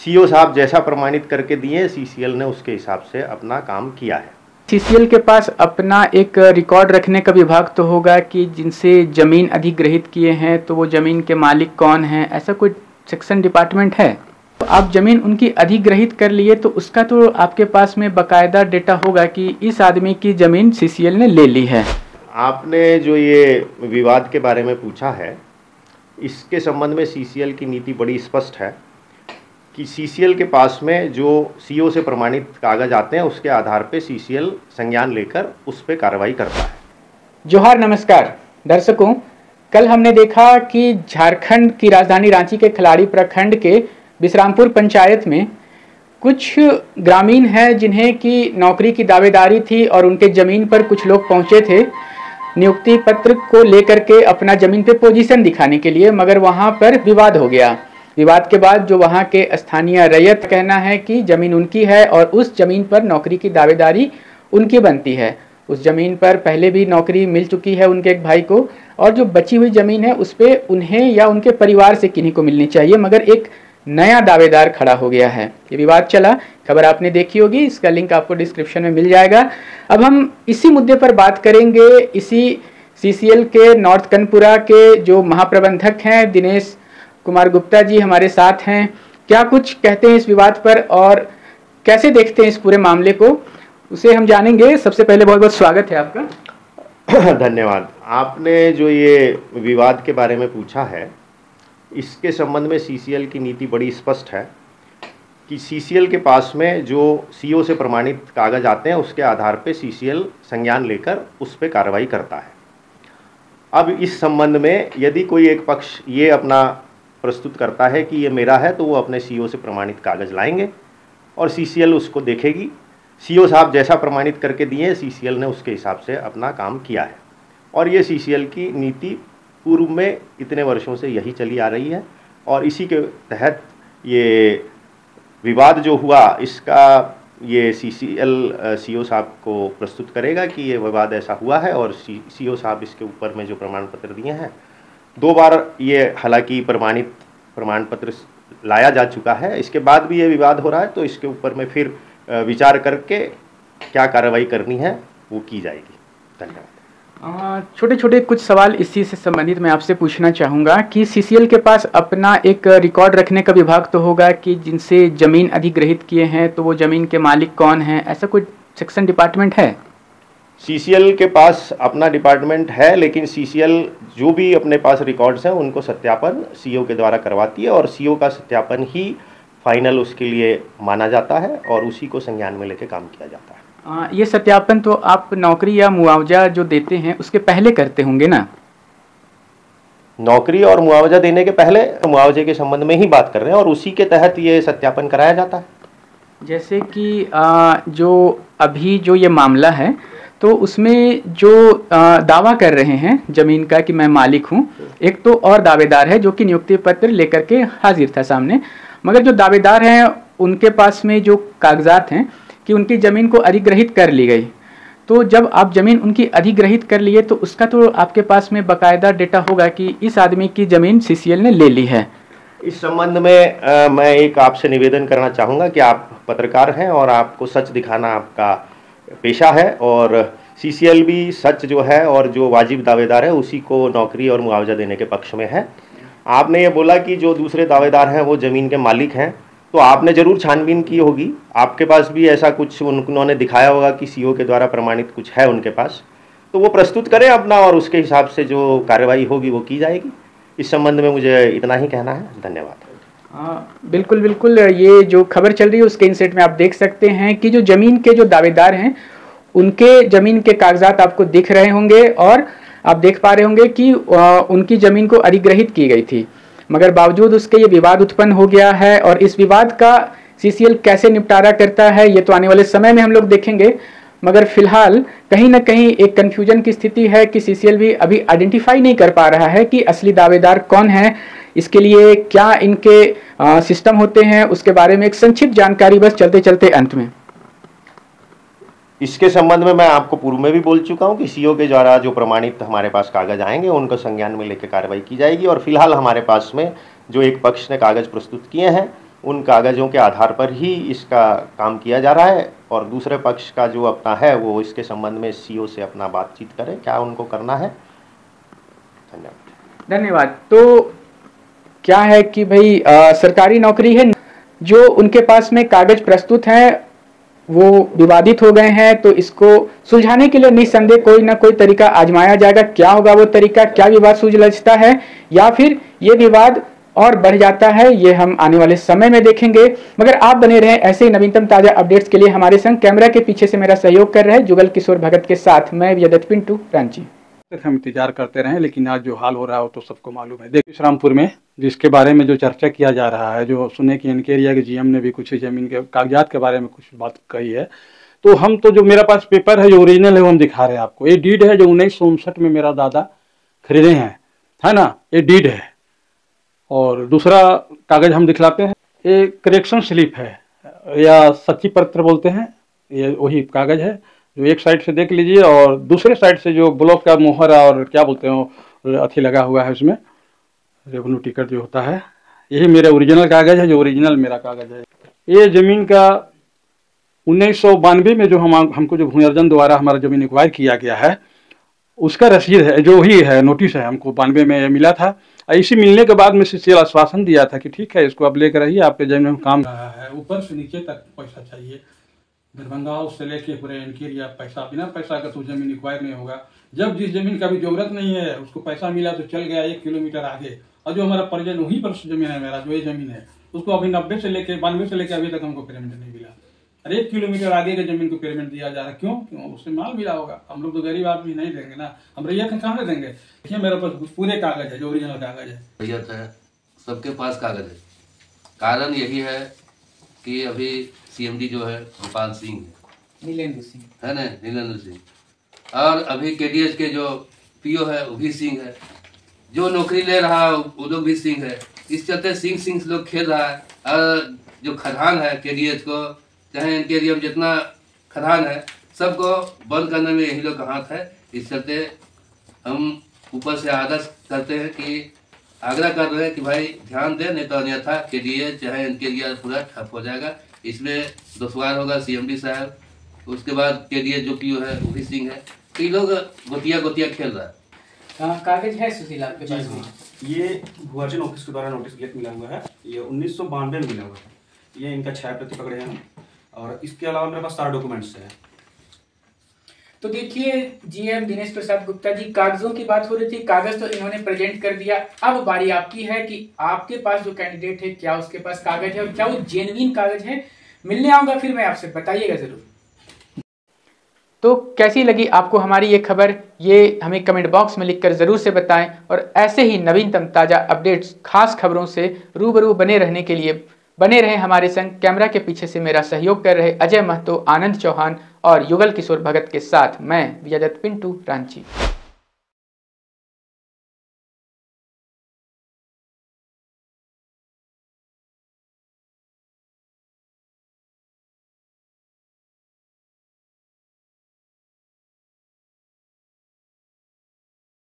CO साहब जैसा प्रमाणित करके दिए, सीसीएल ने उसके हिसाब से अपना काम किया है। सीसीएल के पास अपना एक रिकॉर्ड रखने का विभाग तो होगा कि जिनसे ज़मीन अधिग्रहित किए हैं तो वो ज़मीन के मालिक कौन हैं, ऐसा कोई सेक्शन डिपार्टमेंट है? तो आप ज़मीन उनकी अधिग्रहित कर लिए तो उसका तो आपके पास में बाकायदा डेटा होगा कि इस आदमी की ज़मीन सीसीएल ने ले ली है। आपने जो ये विवाद के बारे में पूछा है, इसके संबंध में सीसीएल की नीति बड़ी स्पष्ट है कि सीसीएल के पास में जो सीओ से प्रमाणित कागज आते हैं उसके आधार पे सीसीएल संज्ञान लेकर उस पर कार्रवाई करता है। जोहार, नमस्कार दर्शकों। कल हमने देखा कि झारखंड की राजधानी रांची के खिलाड़ी प्रखंड के विश्रामपुर पंचायत में कुछ ग्रामीण हैं जिन्हें की नौकरी की दावेदारी थी और उनके ज़मीन पर कुछ लोग पहुंचे थे नियुक्ति पत्र को लेकर के अपना ज़मीन पे पोजीशन दिखाने के लिए, मगर वहां पर विवाद हो गया। विवाद के बाद जो वहां के स्थानीय रैयत कहना है कि ज़मीन उनकी है और उस ज़मीन पर नौकरी की दावेदारी उनकी बनती है। उस ज़मीन पर पहले भी नौकरी मिल चुकी है उनके एक भाई को, और जो बची हुई ज़मीन है उस पर उन्हें या उनके परिवार से किन्हीं को मिलनी चाहिए, मगर एक नया दावेदार खड़ा हो गया है। ये विवाद चला, खबर आपने देखी होगी, इसका लिंक आपको डिस्क्रिप्शन में मिल जाएगा। अब हम इसी मुद्दे पर बात करेंगे। इसी सीसीएल के नॉर्थ कनपुरा के जो महाप्रबंधक हैं दिनेश कुमार गुप्ता जी हमारे साथ हैं। क्या कुछ कहते हैं इस विवाद पर और कैसे देखते हैं इस पूरे मामले को, उसे हम जानेंगे। सबसे पहले बहुत बहुत स्वागत है आपका। धन्यवाद। आपने जो ये विवाद के बारे में पूछा है, इसके संबंध में सीसीएल की नीति बड़ी स्पष्ट है कि सीसीएल के पास में जो सीओ से प्रमाणित कागज आते हैं उसके आधार पे सीसीएल संज्ञान लेकर उस पर कार्रवाई करता है। अब इस संबंध में यदि कोई एक पक्ष ये अपना प्रस्तुत करता है कि ये मेरा है, तो वो अपने सीओ से प्रमाणित कागज लाएंगे और सीसीएल उसको देखेगी। सीओ साहब जैसा प्रमाणित करके दिए, सीसीएल ने उसके हिसाब से अपना काम किया है। और ये सीसीएल की नीति पूर्व में इतने वर्षों से यही चली आ रही है और इसी के तहत ये विवाद जो हुआ इसका ये सीसीएल सीओ साहब को प्रस्तुत करेगा कि ये विवाद ऐसा हुआ है और सीओ साहब इसके ऊपर में जो प्रमाण पत्र दिए हैं, 2 बार ये हालांकि प्रमाणित प्रमाण पत्र लाया जा चुका है, इसके बाद भी ये विवाद हो रहा है, तो इसके ऊपर में फिर विचार करके क्या कार्रवाई करनी है वो की जाएगी। धन्यवाद। छोटे छोटे कुछ सवाल इसी से संबंधित मैं आपसे पूछना चाहूँगा कि सीसीएल के पास अपना एक रिकॉर्ड रखने का विभाग तो होगा कि जिनसे ज़मीन अधिग्रहित किए हैं तो वो ज़मीन के मालिक कौन हैं, ऐसा कोई सेक्शन डिपार्टमेंट है? सीसीएल के पास अपना डिपार्टमेंट है, लेकिन सीसीएल जो भी अपने पास रिकॉर्ड्स हैं उनको सत्यापन सीओ के द्वारा करवाती है और सीओ का सत्यापन ही फाइनल उसके लिए माना जाता है और उसी को संज्ञान में लेके काम किया जाता है। ये सत्यापन तो आप नौकरी या मुआवजा जो देते हैं उसके पहले करते होंगे ना? नौकरी और मुआवजा देने के पहले मुआवजे के संबंध में ही बात कर रहे हैं और उसी के तहत ये सत्यापन कराया जाता है। जैसे कि जो अभी जो ये मामला है तो उसमें जो दावा कर रहे हैं ज़मीन का कि मैं मालिक हूँ, एक तो और दावेदार है जो कि नियुक्ति पत्र लेकर के हाजिर था सामने, मगर जो दावेदार हैं उनके पास में जो कागजात हैं कि उनकी ज़मीन को अधिग्रहित कर ली गई। तो जब आप ज़मीन उनकी अधिग्रहित कर लिए तो उसका तो आपके पास में बाकायदा डेटा होगा कि इस आदमी की ज़मीन सीसीएल ने ले ली है। इस संबंध में मैं एक आपसे निवेदन करना चाहूँगा कि आप पत्रकार हैं और आपको सच दिखाना आपका पेशा है और सीसीएल भी सच जो है और जो वाजिब दावेदार है उसी को नौकरी और मुआवजा देने के पक्ष में है। आपने ये बोला कि जो दूसरे दावेदार हैं वो ज़मीन के मालिक हैं, तो आपने ज़रूर छानबीन की होगी, आपके पास भी ऐसा कुछ उन्होंने दिखाया होगा कि सीओ के द्वारा प्रमाणित कुछ है उनके पास, तो वो प्रस्तुत करें अपना और उसके हिसाब से जो कार्रवाई होगी वो की जाएगी। इस संबंध में मुझे इतना ही कहना है। धन्यवाद। बिल्कुल बिल्कुल, ये जो खबर चल रही है उसके इनसेट में आप देख सकते हैं कि जो ज़मीन के जो दावेदार हैं उनके ज़मीन के कागजात आपको दिख रहे होंगे और आप देख पा रहे होंगे कि उनकी ज़मीन को अधिग्रहित की गई थी, मगर बावजूद उसके ये विवाद उत्पन्न हो गया है और इस विवाद का सीसीएल कैसे निपटारा करता है ये तो आने वाले समय में हम लोग देखेंगे, मगर फिलहाल कहीं ना कहीं एक कन्फ्यूजन की स्थिति है कि सीसीएल भी अभी आइडेंटिफाई नहीं कर पा रहा है कि असली दावेदार कौन है, इसके लिए क्या इनके सिस्टम होते हैं, उसके बारे में एक संक्षिप्त जानकारी बस चलते चलते अंत में। इसके संबंध में मैं आपको पूर्व में भी बोल चुका हूं कि सीओ के द्वारा जो प्रमाणित हमारे पास कागज आएंगे उनको संज्ञान में लेकर कार्रवाई की जाएगी और फिलहाल हमारे पास में जो एक पक्ष ने कागज प्रस्तुत किए हैं उन कागज़ों के आधार पर ही इसका काम किया जा रहा है, और दूसरे पक्ष का जो अपना है वो इसके संबंध में सीओ से अपना बातचीत करें, क्या उनको करना है। धन्यवाद। धन्यवाद। तो क्या है कि भाई सरकारी नौकरी है, जो उनके पास में कागज प्रस्तुत हैं वो विवादित हो गए हैं, तो इसको सुलझाने के लिए निस्संदेह कोई ना कोई तरीका आजमाया जाएगा। क्या होगा वो तरीका, क्या विवाद सुलझता है या फिर ये विवाद और बढ़ जाता है, ये हम आने वाले समय में देखेंगे। मगर आप बने रहें ऐसे ही नवीनतम ताजा अपडेट्स के लिए हमारे संग। कैमरा के पीछे से मेरा सहयोग कर रहे जुगल किशोर भगत के साथ मैं विजयदत्त पिंटू, रांची। हम इंतजार करते रहे, लेकिन आज जो हाल हो रहा है वो तो सबको मालूम है। देखिए विश्रामपुर में जिसके बारे में जो चर्चा किया जा रहा है, जो सुने कि इनके एरिया के जीएम ने भी कुछ ज़मीन के कागजात के बारे में कुछ बात कही है, तो हम तो जो मेरा पास पेपर है जो ओरिजिनल है वो हम दिखा रहे हैं आपको। ये डीड है जो 1959 में मेरा दादा खरीदे हैं, है ना, ये डीड है। और दूसरा कागज हम दिखलाते हैं, ये करेक्शन स्लिप है या सच्ची पत्र बोलते हैं, ये वही कागज है जो एक साइड से देख लीजिए, और दूसरे साइड से जो ब्लॉक का मोहर और क्या बोलते हैं अथी लगा हुआ है उसमें, रेवेन्यू टिकट जो होता है, यही मेरा ओरिजिनल कागज है, जो ओरिजिनल मेरा कागज है। ये ज़मीन का 1992 में जो हमको जो भूमि अर्जन द्वारा हमारा ज़मीन एक्वायर किया गया है उसका रसीद है, जो ही है, नोटिस है, हमको 92 में मिला था। इसी मिलने के बाद में सीसीएल आश्वासन दिया था कि ठीक है इसको अब लेकर रहिए, आपके जमीन में काम रहा है, ऊपर से नीचे तक पैसा चाहिए, दरभंगा हाउस से लेके पूरे इनके पैसा, बिना पैसा का तो जमीन एक्वायर नहीं होगा। जब जिस जमीन का भी जरूरत नहीं है उसको पैसा मिला तो चल गया 1 किलोमीटर आगे, और जो हमारा परिजन वहीं पर जमीन है, मेरा जो ये जमीन है उसको अभी 92 से लेके अभी तक हमको पेमेंट नहीं मिला। और 1 किलोमीटर आगे के जमीन को पेमेंट दिया जा रहा है, क्यों? उससे माल मिला होगा। हम लोग तो गरीब आदमी नहीं देंगे ना, हम रैया कहाँ से देंगे? देखिए मेरे पास पूरे कागज है, जो ओरिजिनल कागज है। रैयत है, सबके पास कागज है। कारण यही है कि अभी सीएमडी जो है गोपाल सिंह है, नीलेंद्र सिंह है ना, नीलेंद्र सिंह, और अभी केडीएस के जो पीओ है वो भी सिंह है, जो नौकरी ले रहा है वो लोग भी सिंह है। इस चलते सिंह लोग खेल रहा है। और जो खदान है केडीएस को, चाहे इनके एरिया में जितना खदान है सबको बंद करने में यही लोग का हाथ है। इस चलते हम ऊपर से आदेश करते हैं कि आग्रह कर रहे हैं कि भाई ध्यान दें, नहीं तो अन्यथा केडीएस चाहे इनके एरिया पूरा ठप हो जाएगा। इसमें दुश्वार होगा सीएमडी साहब, उसके बाद केडीएस जो पीओ है वो भी सिंह है, तो ये लोग गोतिया खेल रहा है। कागज है सुशील आपके पास में? ये भूअर्जन ऑफिस के द्वारा नोटिस गेट मिला हुआ है, ये 1992 में मिला हुआ है। ये इनका 6 प्रति पकड़े हैं हम, और इसके अलावा मेरे पास 4 डॉक्यूमेंट्स हैं। तो देखिए जीएम दिनेश प्रसाद गुप्ता जी, कागजों की बात हो रही थी, कागज तो इन्होंने प्रेजेंट कर दिया। अब बारी आपकी है कि आपके पास जो कैंडिडेट है क्या उसके पास कागज है और क्या वो जेन्युइन कागज है। मिलने आऊंगा फिर मैं आपसे, बताइएगा जरूर। तो कैसी लगी आपको हमारी ये खबर, ये हमें कमेंट बॉक्स में लिखकर जरूर से बताएं, और ऐसे ही नवीनतम ताजा अपडेट्स, खास खबरों से रूबरू बने रहने के लिए बने रहे हमारे संग। कैमरा के पीछे से मेरा सहयोग कर रहे अजय महतो, आनंद चौहान और युगल किशोर भगत के साथ मैं विजयदत्त पिंटू, रांची।